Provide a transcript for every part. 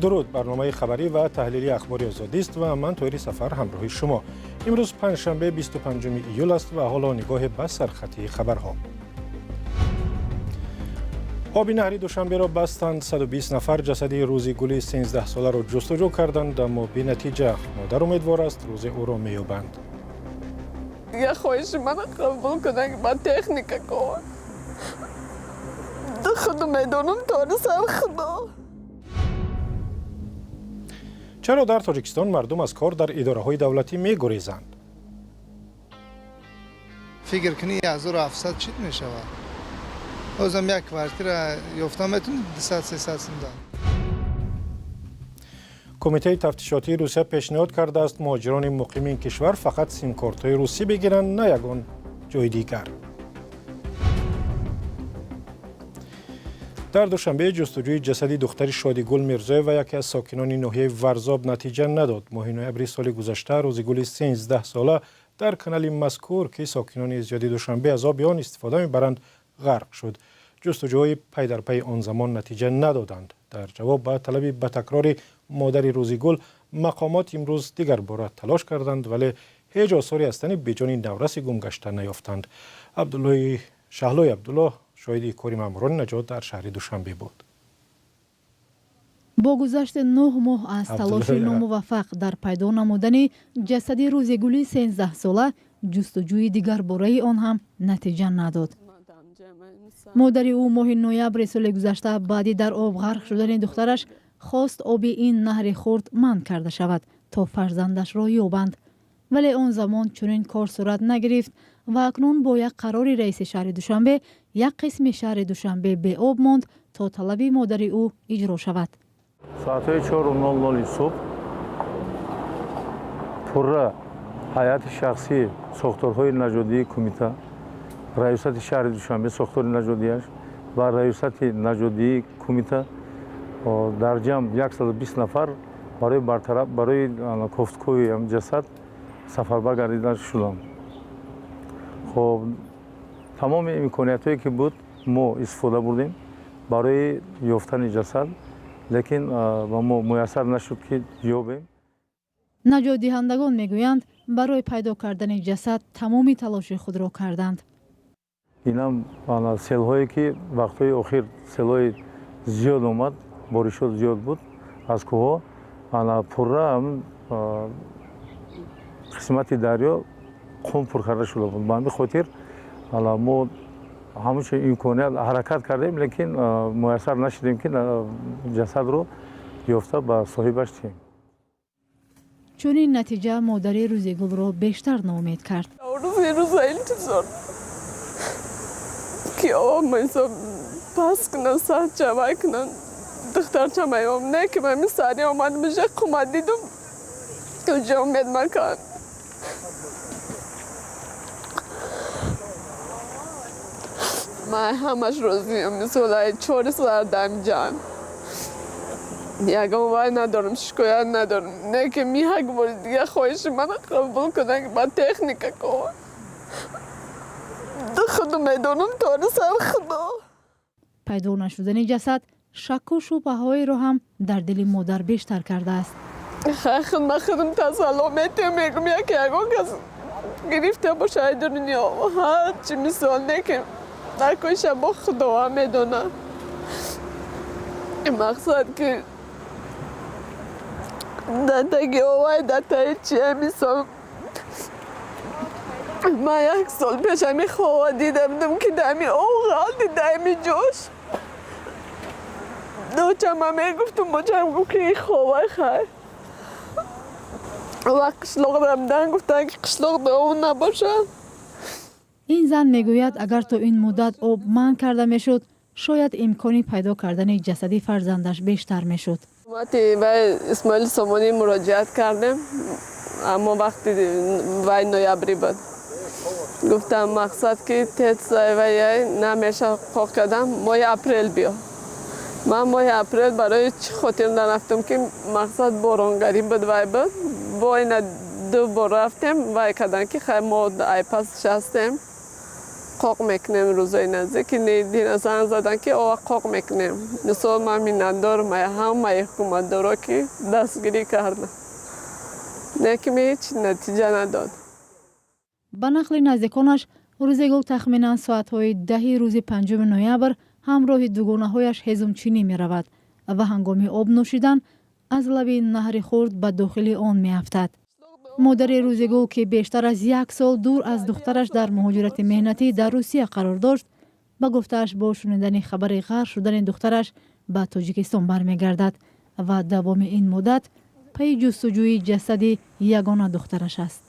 درود، برنامه خبری و تحلیلی اخبار آزادی است و من طاهری سفر همراه شما. امروز پنجشنبه 25 ایول است و حالا نگاه به سرخطی خبرها. آب نهر دوشنبه را بستند. 120 نفر جسد روزیگل 13 ساله را جستجو کردند، اما بی نتیجه. مادر امیدوار است روز او را می‌یابند. دیگه خواهش من قبول کنن که با تکنیک کن. خودم میدونم تا سر خدا. چرا در تاجیکستان مردم از کار در اداره‌های دولتی می‌گریزند؟ فکر کنی 1700 چیت میشود. اوزم یک کوارتیر یافتم میتون 200-300 سندا. کمیته تفتیشاتی روسیه پیشنهاد کرده است مهاجران مقیم این کشور فقط سیم کارت‌های روسی بگیرند، نه یگان جای دیگر. در دوشنبه جستجوی جسد دختر شادیگل میرزای و یکی از ساکنان ناحیه ورزاب نتیجه نداد. ماه نوامبر سال گذشته روزیگل 13 ساله در کانال مذکور که ساکنان زیادی دوشنبه از آب آن استفاده می‌برند غرق شد. جستجوهای پی در پی آن زمان نتیجه ندادند. در جواب به طلب به تکرار مادر روزیگل، مقامات امروز دیگر باره تلاش کردند ولی هیچ آثاری از تن بیجان نورس گم گشته نیافتند. شهلای عبدالله شاهد کار ماموران نجات در شهر دوشنبه بود. با گذشت 9 ماه از تلاش ناموفق در پیدا نمودن جسد روزیگل 13 ساله، جستجوی دیگر باره آن هم نتیجه نداد. مادر او ماه نوامبر سال گذشته بعدی در آب غرق شدن دخترش خواست آب این نهر خرد منع کرده شود تا فرزندش را یابند، ولی آن زمان چنین کار صورت نگرفت و اکنون با یک قرار رئیس شهر دوشنبه یک قسم شهر دوشنبه به آب ماند تا طلب مادر او اجرا شود. ساعت 4:00 صبح پورا هیئت شخصی ساختارهای نژادی کمیته، رئیست شهر دوشنبه ساختار نژادیش و رئیست نژادی کمیته در جمع 120 نفر برای برطرف برای کوفتکوی جسد سفربر گردیده شدند. خب تمام امکانیتایی که بود ما استفاده بردیم برای یافتن جسد، لیکن ما میسر نشد که یابیم. نجات دهندگان میگویند برای پیدا کردن جسد تمامی تلاش خود را کردند. اینم سیل‌هایی که وقت‌های اخیر سیل‌های زیاد اومد، بارشات زیاد بود از کوه، پورا قسمت دریا خون پر کرده شده بود. به همین خاطر ما همش امکانیت حرکت کردیم لیکن میسر نشدیم که جسد رو یافته به صاحبش دهیم. چون این نتیجه مادر روزیگل را بیشتر ناامید کرد. روز انتظار که مثلا پس کنن ساعت جمع کنن دختر چمایام نه که من سری آمد میشه قمت دیدم اونجا امید مکن. من همش روزیم مثلا 4 ساعت دم جان یکم وای ندارم، شکایت ندارم، نه که میهک بار دیگه خواهش من قبول کنن که با تکنیک کن. خودم میدونم تا سر خدا. پیدا نشدن جسد شک و شبهه‌ای را هم در دل مادر بیشتر کرده است. من خودم تسلامتی میگم یکی اگه کس گرفته باشه دنیا ها چی مثال نه که در کوی شب خدا هم میدونه. مقصد که دتگی آوای دتای چیه مثال من 1 سال پیش همی خواه دیدم که دمی اوغال دیدمی جوش دوچم هم میگفتم بچم گفت که این خواه خیر و قشلاق رمدن گفتن که قشلاق به اون نباشه. این زن میگوید اگر تا این مدت آب منع کرده میشد شاید امکانی پیدا کردن جسد فرزندش بیشتر میشد. وقتی به اسماعیل سامانی مراجعت کردم اما وقتی وای نوامبری بود گفتم مقصد که تیت سایوی نمیشه خواه کردم ماه اپریل بیا. من ماه اپریل برای چی خاطر نرفتم که مقصد بارانگری بود وای بود با این 2 بار رفتم وای کردن که خیلی ما ای پس شستیم قاق میکنیم روزای نزدیکی دینا زنگ زدن که آقا قاق میکنیم مثلا من میندارم همه حکومت دارا که دستگیری کردن لیکن هیچ نتیجه نداد. به نقل نزدیکانش روزگل تخمینا ساعتهای 10 روز 5 نوامبر همراه دوگانه‌هایش هضمچینی می رود و هنگام آب نوشیدن از لب نهر خرد به داخل آن می افتد. مادر روزگل که بیشتر از 1 سال دور از دخترش در مهاجرت مهنتی در روسیه قرار داشت، به گفته‌اش با شنیدن خبر غرق شدن دخترش به تاجیکستان برمیگردد و دوام این مدت پی جستجوی جسد یگانه دخترش است.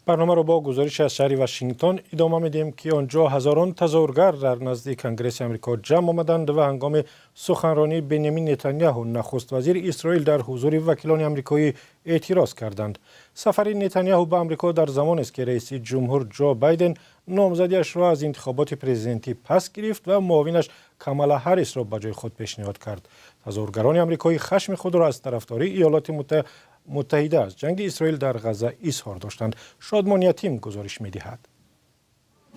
برنامه را با گزارش از شهر واشنگتن ادامه میدیم که آنجا هزاران تظاهرگر در نزدیک کنگره آمریکا جمع آمدند و هنگام سخنرانی بنیامین نتانیاهو نخست وزیر اسرائیل در حضور وکیلان آمریکایی اعتراض کردند. سفر نتانیاهو به آمریکا در زمانی است که رئیس جمهور جو بایدن نامزدیش را از انتخابات پرزیدنتی پس گرفت و معاونش کامالا هریس را به جای خود پیشنهاد کرد. تظاهرگران آمریکایی خشم خود را از طرفداری ایالات متحده از جنگ اسرائیل در غزه اظهار داشتند. شادمان یتیم گزارش می‌دهد.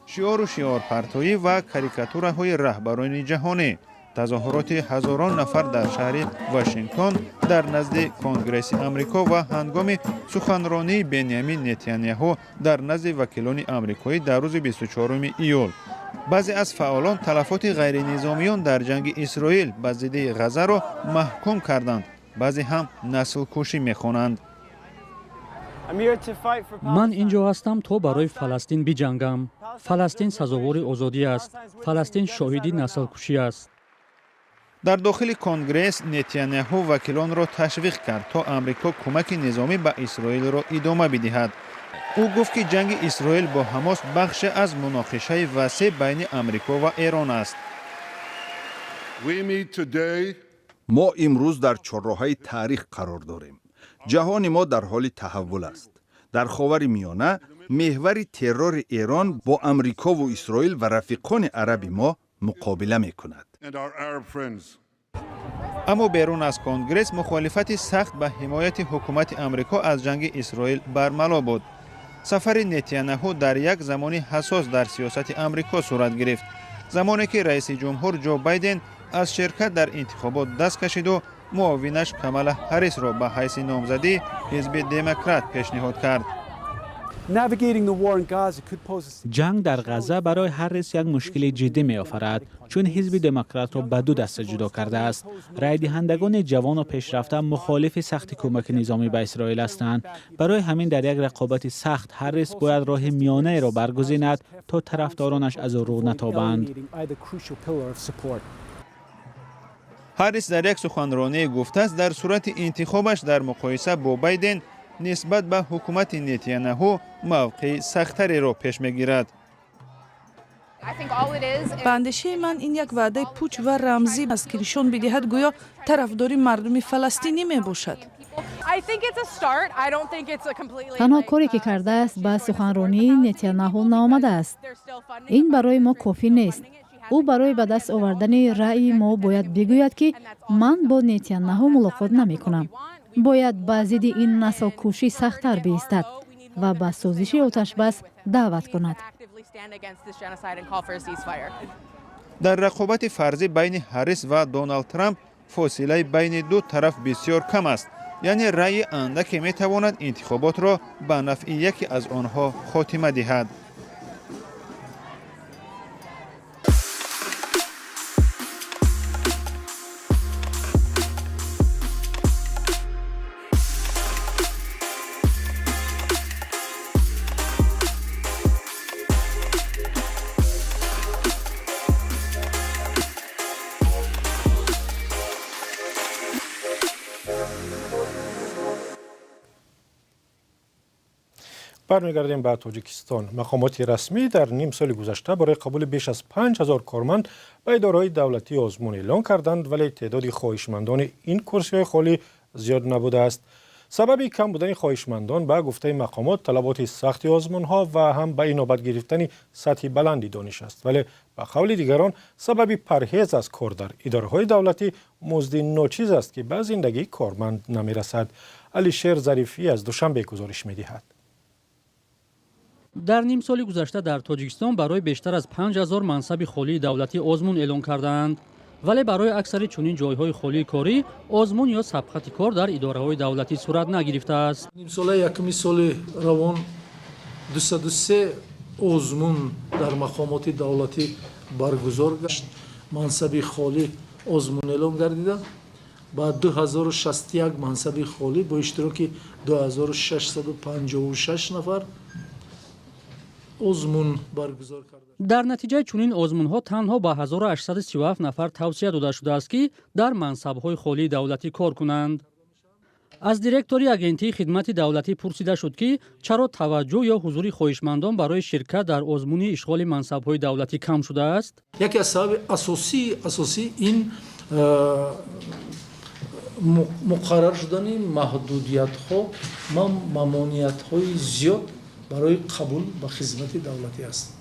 شعار و شعار پرتایی و کاریکاتورهای رهبران جهانی، تظاهرات هزاران نفر در شهر واشنگتن در نزد کنگره آمریکا و هنگام سخنرانی بنیامین نتانیاهو در نزد وکیلان آمریکایی در روز 24 ایول. بعضی از فعالان تلفات غیر نظامیان در جنگ اسرائیل به ضد غزه را محکوم کردند. بعضی هم نسل کشی می‌خوانند. من اینجا هستم تا برای فلسطین بجنگم. فلسطین سزاوار آزادی است. فلسطین شاهدی نسل کشی است. در داخل کنگره نتانیاهو وکیلان را تشویق کرد تا آمریکا کمک نظامی به اسرائیل را ادامه بدهد. او گفت که جنگ اسرائیل با حماس بخش از مناقشه وسیع بین آمریکا و ایران است. ما امروز در چهارراهی تاریخ قرار داریم. جهان ما در حال تحول است. در خاور میانه محور ترور ایران با آمریکا و اسرائیل و رفیقان عربی ما مقابله می کند. اما بیرون از کنگره مخالفت سخت به حمایت حکومت آمریکا از جنگ اسرائیل برملا بود. سفر نتانیاهو در یک زمان حساس در سیاست آمریکا صورت گرفت، زمانی که رئیس جمهور جو بایدن از شرکت در انتخابات دست کشید و معاونش کامالا هریس را به حیث نامزدی حزب دموکرات پیشنهاد کرد. جنگ در غزه برای هریس یک مشکل جدی می آفرد، چون حزب دموکرات را به دو دسته جدا کرده است. رای دهندگان جوان و پیشرفته مخالف سخت کمک نظامی به اسرائیل هستند. برای همین در یک رقابت سخت هریس باید راه میانه را برگزیند تا طرفدارانش از او نتابند. هریس در یک سخنرانی گفته است در صورت انتخابش در مقایسه با بایدن نسبت به حکومت نتانیاهو موقع سخت‌تری را پیش می‌گیرد. به اندیشه من این یک وعده پوچ و رمزی است که نشان بدهد گویا طرفداری مردم فلسطینی می باشد. تنها کاری که کرده است به سخنرانی نتانیاهو نامده است. این برای ما کافی نیست. او برای به دست آوردن رأی ما باید بگوید که من با نتانیاهو ملاقات نمی کنم. باید به ضد این نسل کشی سخت‌تر بایستد و به سازش آتش بس دعوت کند. در رقابت فرضی بین هریس و دونالد ترامپ فاصله بین دو طرف بسیار کم است. یعنی رأی اندکی می تواند انتخابات را به نفع یکی از آنها خاتمه دهد. برمیگردیم به تاجیکستان. مقامات رسمی در نیم سال گذشته برای قبول بیش از 5000 کارمند به اداره‌های دولتی آزمون اعلان کردند، ولی تعداد خواهشمندان این کرسی‌های خالی زیاد نبوده است. سبب کم بودن خواهشمندان به گفته مقامات طلبات سخت آزمون‌ها و هم به اینابت گرفتن سطح بلندی دانش است، ولی به قول دیگران سبب پرهیز از کار در اداره‌های دولتی مزد ناچیز است که به زندگی کارمند نمی‌رسد. علی شیر ظریفی از دوشنبه گزارش می‌دهد. در نیم سال گذشته در تاجیکستان برای بیشتر از 5000 منصب خالی دولتی آزمون اعلان کردند. ولی برای اکثر چنین جایهای خالی کاری آزمون یا سبقت کار در اداره‌های دولتی صورت نگرفته است. نیم سال یکمی سال روان 203 آزمون در مقامات دولتی برگزار گشت. منصب خالی آزمون اعلام گردیده. با 2061 منصب خالی با اشتراک 2656 نفر آزمون برگزار کرده. در نتیجه چنین آزمون‌ها تنها با 1837 نفر توصیه داده شده است که در منصب‌های خالی دولتی کار کنند. از دیرکتوری اگنتی خدمت دولتی پرسیده شد که چرا توجه یا حضور خواهشمندان برای شرکت در آزمون اشغال منصب‌های دولتی کم شده است. یکی از سبب اساسی این مقرر شدن محدودیت‌ها و ممانعت‌های زیاد برای قبول به خدمت دولتی است.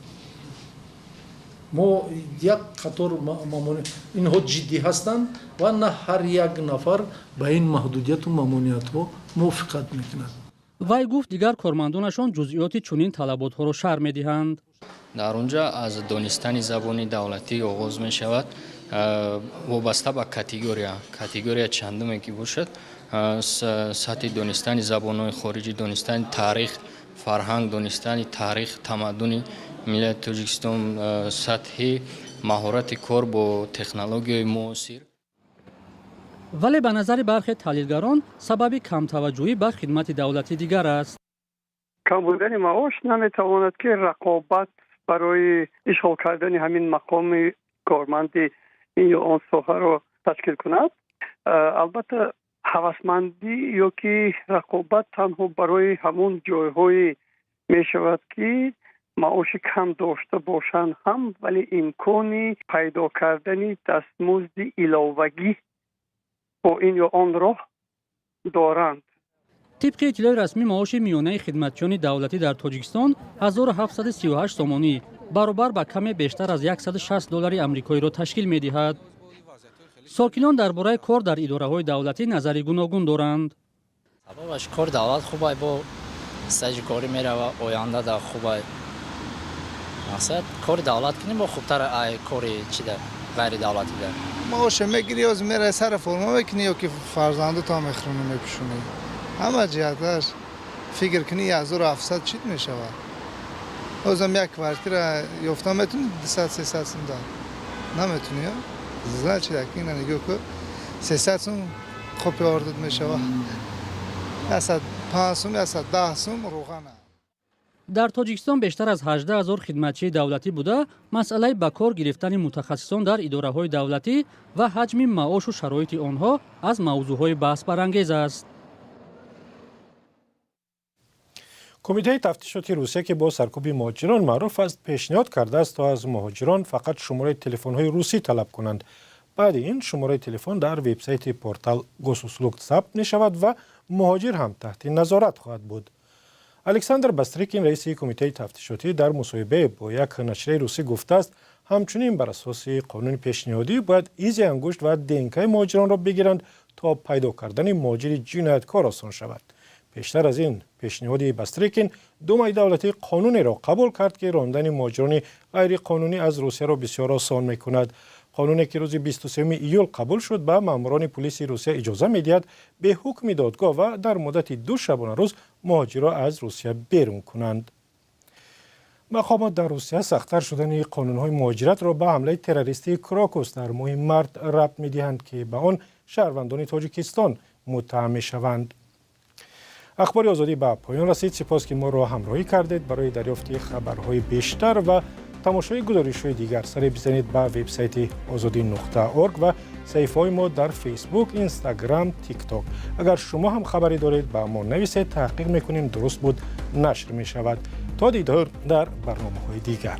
ما یک قطار اینها جدی هستند و نه هر یک نفر به این محدودیت و ممانعت‌ها موافقت می‌کند. وی گفت دیگر کارمندانشان جزئیات چنین طلبات‌ها را شرح می‌دهند. در اونجا از دانستن زبان دولتی آغاز می شود وابسته به کاتگوریا چندمی که باشد سطح دانستن زبان‌های خارجی، دانستن تاریخ، فرهنگ، دانستن تاریخ تمدن ملت تاجیکستان، سطح مهارت کار با تکنولوژی معاصر. ولی به نظر برخی تحلیلگران سبب کم توجهی به خدمت دولتی دیگر است. کم بودن معاش نمیتواند که رقابت برای اشغال کردن همین مقام کارمند این یا آن ساحه را تشکیل کند. البته هوسمندی یا که رقابت تنها برای همون جایهای می شود که معاش کم داشته باشند هم، ولی امکانی پیدا کردن دستمزد علاوگی با این یا آن را دارند. طبق اطلاع رسمی معاش میانه خدمتچیان دولتی در تاجیکستان 1738 سومانی برابر با کم بیشتر از 160 دلار آمریکایی را تشکیل می دهد. ساکنان درباره کار در اداره‌های دولتی نظری گوناگون دارند. سببش کار دولت خوبه، با استاج کاری میره و آینده در خوبه. مقصد کار دولت کنیم با خوبتر ای کاری چی ده غیر دولتی ده. معاش میگیری از میره سر فرما میکنی یا که فرزند تا میخرونه میپشونی. همه جهتش فکر کنی 1700 چیت میشود. ازم یک کارتر یافتم میتونی 200 300 سوم داد. نمیتونی ها؟ زن چی دکی نگو که 300 سوم خوب آوردت میشود. 5 سوم 10 سوم روغنه. در تاجیکستان بیشتر از 18000 خدمتچی دولتی بوده مسئله به کار گرفتن متخصصان در اداره‌های دولتی و حجم معاش و شرایط آنها از موضوعهای بحث برانگیز است. کمیته تفتیشاتی روسیه که با سرکوب مهاجران معروف است پیشنهاد کرده است تا از مهاجران فقط شماره تلفن‌های روسی طلب کنند. بعد این شماره تلفن در وبسایت پورتال گوسوسلوک ثبت می شود و مهاجر هم تحت نظارت خواهد بود. الکساندر باستریکین رئیس کمیته تفتیشاتی در مصاحبه با یک نشریه روسی گفته است همچنین بر اساس قانون پیشنهادی باید ایز انگشت و دنکه مهاجران را بگیرند تا پیدا کردن مهاجر جنایتکار آسان شود. پیشتر از این پیشنهاد باستریکین دومای دولتی قانونی را قبول کرد که راندن مهاجران غیر قانونی از روسیه را بسیار آسان می کند. قانونی که روز 23 ایول قبول شد به ماموران پلیس روسیه اجازه می‌دهد به حکم دادگاه و در مدت 2 شبانه روز مهاجران از روسیه بیرون کنند. مقامات در روسیه سخت‌تر شدن قانون‌های مهاجرت را به حمله تروریستی کراکوس در ماه مارس ربط می‌دهند که به آن شهروندان تاجیکستان متهم می‌شوند. اخبار آزادی به پایان رسید. سپاس که ما را همراهی کردید. برای دریافت خبرهای بیشتر و تماشای گزارش‌های دیگر سر بزنید به وبسایت azadi.org و صفحه‌های ما در فیسبوک، اینستاگرام، تیک تاک. اگر شما هم خبری دارید با ما نویسید، تحقیق می‌کنیم درست بود نشر می‌شود. تا دیدار در برنامه‌های دیگر.